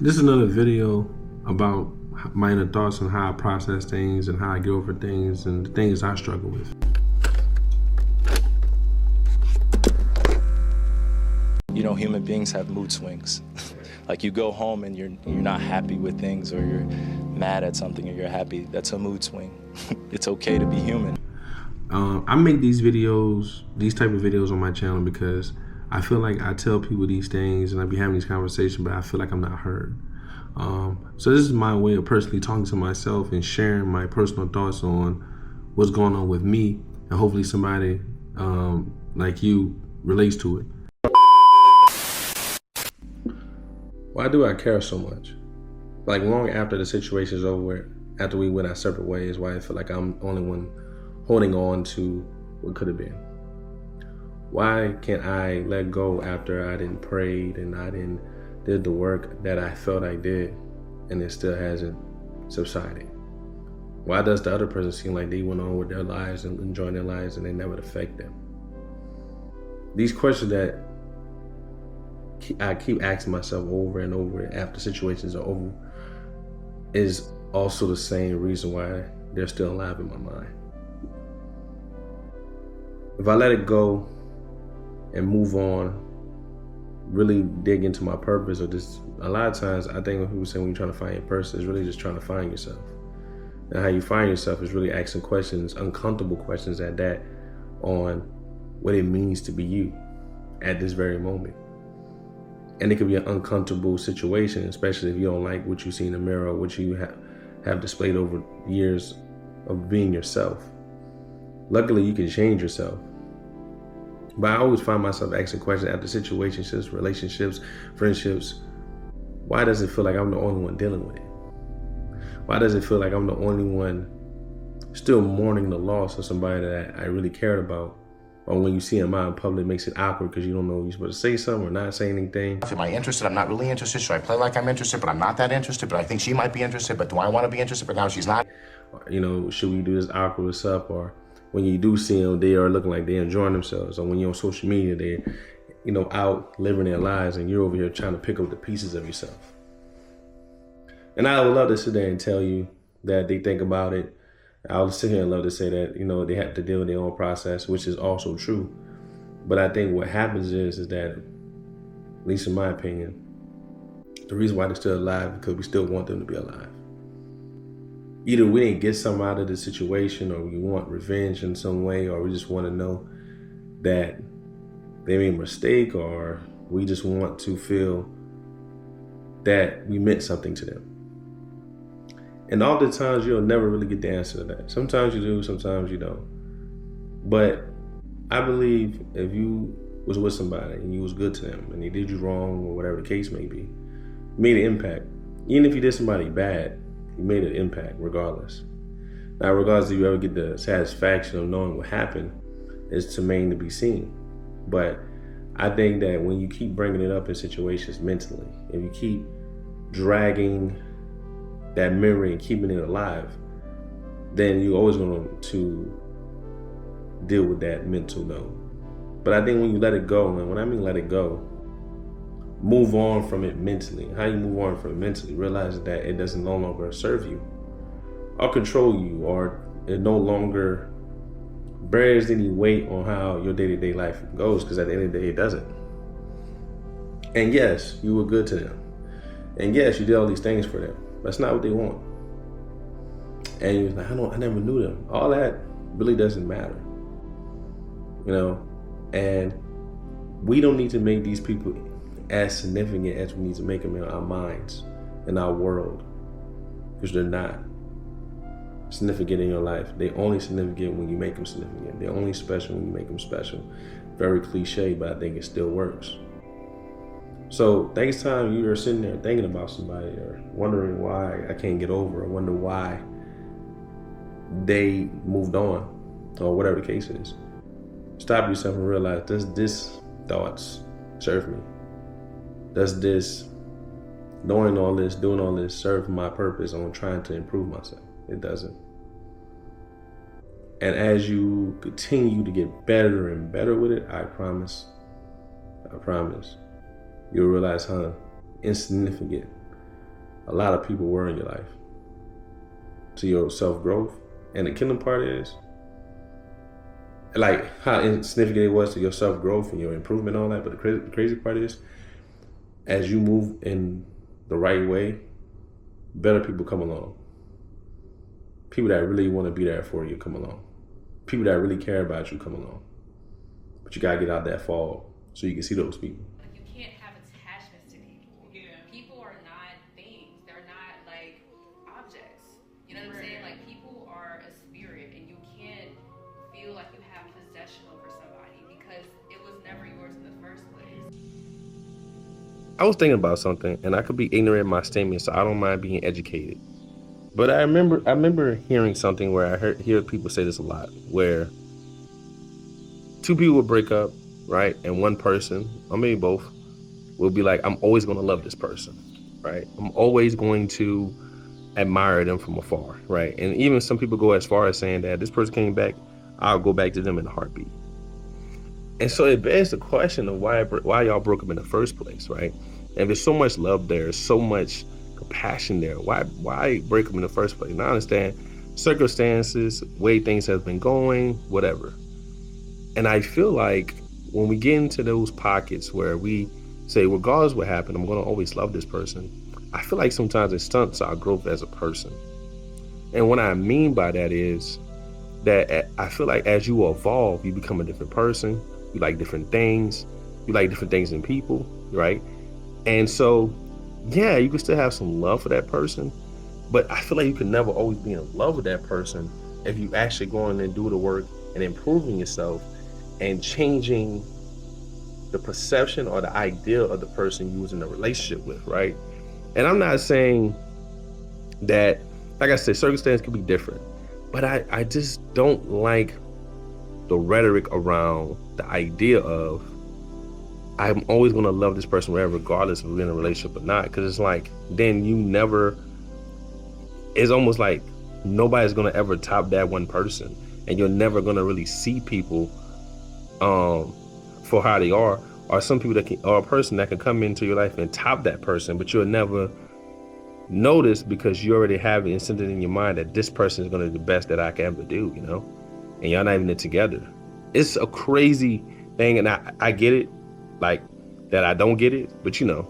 This is another video about my inner thoughts on how I process things and how I get over things and the things I struggle with. You know, human beings have mood swings. Like you go home and you're not happy with things, or you're mad at something or you're happy. That's a mood swing. It's okay to be human. I make these type of videos on my channel because I feel like I tell people these things and I be having these conversations, but I feel like I'm not heard. So this is my way of personally talking to myself and sharing my personal thoughts on what's going on with me, and hopefully somebody like you relates to it. Why do I care so much? Like long after the situation is over, after we went our separate ways, why I feel like I'm the only one holding on to what could have been. Why can't I let go after I didn't prayed and I didn't did the work that I felt I did, and it still hasn't subsided? Why does the other person seem like they went on with their lives and enjoying their lives and they never affect them? These questions that I keep asking myself over and over after situations are over is also the same reason why they're still alive in my mind. If I let it go and move on, really dig into my purpose, or just a lot of times I think when people say when you're trying to find your purpose, it's really just trying to find yourself. And how you find yourself is really asking questions, uncomfortable questions at that, on what it means to be you at this very moment. And it could be an uncomfortable situation, especially if you don't like what you see in the mirror or what you have displayed over years of being yourself. Luckily, you can change yourself. But I always find myself asking questions after situationships, relationships, friendships. Why does it feel like I'm the only one dealing with it? Why does it feel like I'm the only one still mourning the loss of somebody that I really cared about? Or when you see them out in public, it makes it awkward because you don't know if you're supposed to say something or not say anything. Am I interested? I'm not really interested. Should I play like I'm interested, but I'm not that interested? But I think she might be interested, but do I want to be interested? But now she's not. You know, should we do this awkward stuff? Or when you do see them, they are looking like they're enjoying themselves. Or when you're on social media, they're, out living their lives and you're over here trying to pick up the pieces of yourself. And I would love to sit there and tell you that they think about it. I would sit here and love to say that, they have to deal with their own process, which is also true. But I think what happens is that, at least in my opinion, the reason why they're still alive is because we still want them to be alive. Either we didn't get something out of the situation, or we want revenge in some way, or we just want to know that they made a mistake, or we just want to feel that we meant something to them. And all the times you'll never really get the answer to that. Sometimes you do, sometimes you don't. But I believe if you was with somebody and you was good to them and they did you wrong or whatever the case may be, you made an impact. Even if you did somebody bad, you made an impact regardless. Now, regardless if you ever get the satisfaction of knowing what happened, is to remain to be seen. But I think that when you keep bringing it up in situations mentally, if you keep dragging that memory and keeping it alive, then you're always going to deal with that mental note. But I think when you let it go, and when I mean let it go, move on from it mentally. How you move on from it mentally, realize that it doesn't no longer serve you or control you, or it no longer bears any weight on how your day-to-day life goes, because at the end of the day, it doesn't. And yes, you were good to them. And yes, you did all these things for them. That's not what they want. And you're like, I never knew them. All that really doesn't matter. And we don't need to make these people as significant as we need to make them in our minds, in our world, because they're not significant in your life. They're only significant when you make them significant. They're only special when you make them special. Very cliche, but I think it still works. So next time you're sitting there thinking about somebody, or wondering why I can't get over, or wonder why they moved on, or whatever the case is, stop yourself and realize, does this thoughts serve me? Does this, knowing all this, doing all this, serve my purpose on trying to improve myself? It doesn't. And as you continue to get better and better with it, I promise, you'll realize how insignificant a lot of people were in your life to your self-growth. And the killing part is, like, how insignificant it was to your self-growth and your improvement and all that. But the crazy part is, as you move in the right way, better people come along. People that really want to be there for you come along. People that really care about you come along. But you gotta get out that fog so you can see those people. You can't have attachments to people. Yeah. People are not things. They're not like objects. You know what I'm saying? Like, people are a spirit, and you can't feel like you have possession over somebody because it was never yours in the first place. I was thinking about something, and I could be ignorant in my statement, so I don't mind being educated. But I remember hearing something where I hear people say this a lot, where two people will break up, right? And one person, or maybe both, will be like, I'm always going to love this person, right? I'm always going to admire them from afar, right? And even some people go as far as saying that this person came back, I'll go back to them in a heartbeat. And so it begs the question of why y'all broke up in the first place, right? And there's so much love there, so much compassion there. Why break up in the first place? And I understand circumstances, way things have been going, whatever. And I feel like when we get into those pockets where we say, regardless what happened, I'm going to always love this person, I feel like sometimes it stunts our growth as a person. And what I mean by that is that I feel like as you evolve, you become a different person. You like different things. You like different things in people, right? And so, yeah, you can still have some love for that person, but I feel like you can never always be in love with that person if you actually go in and do the work and improving yourself and changing the perception or the idea of the person you was in a relationship with, right? And I'm not saying that, like I said, circumstances could be different, but I just don't like the rhetoric around the idea of I'm always going to love this person regardless if we're in a relationship or not, because it's like then you never, it's almost like nobody's going to ever top that one person, and you're never going to really see people for how they are, or some people that can, or a person that can come into your life and top that person, but you'll never notice because you already have it instilled in your mind that this person is going to do the best that I can ever do, you know, and y'all not even together. It's a crazy thing, and I get it, like that I don't get it, but you know,